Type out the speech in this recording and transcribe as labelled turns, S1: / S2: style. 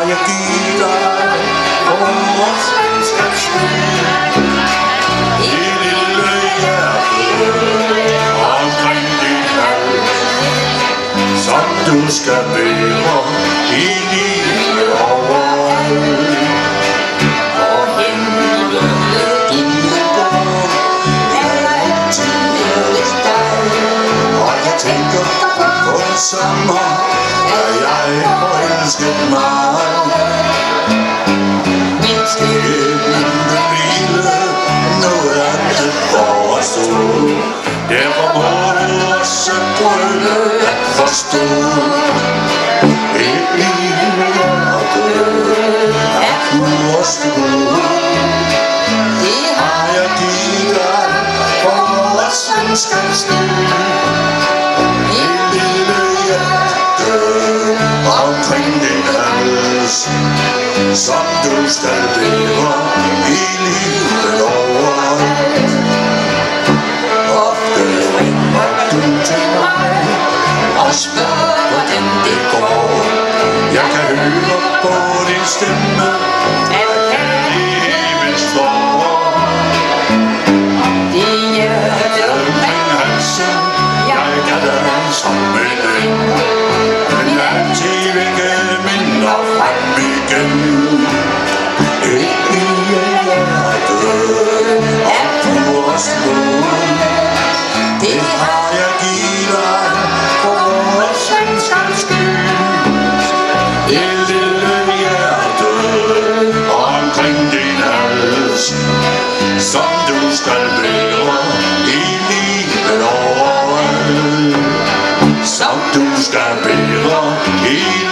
S1: jeg givet dig for vores menneskers skyld. Det lille hjerte omkring din hals, som du skal bære i livet overalt. Og hente dine gård er jeg altid hos dig. Og jeg tænker på en sommer, da jeg forelskede mig. Min skæbne ville noget andet forstå. Derfor må du også prøve at forstå. Et lille hjerte er kurs til Gud. Det har jeg givet dig for vores menneskers skyld. Et lille hjerte omkring din hals, som du skal bære i livet overalt. Ofte ringer du til mig og spørger, hvordan det går. Jeg kan høre på din stemme, at kærligheden står. Det hjerte omkring halsen, jeg kan danse med den, men altid vække minder frem igen. Et lille hjerte er purest blod. Det har jeg givet dig for vores menneskers skyld. Et lille hjerte omkring din hals, som du skal bære i livet overalt. Som du skal bære i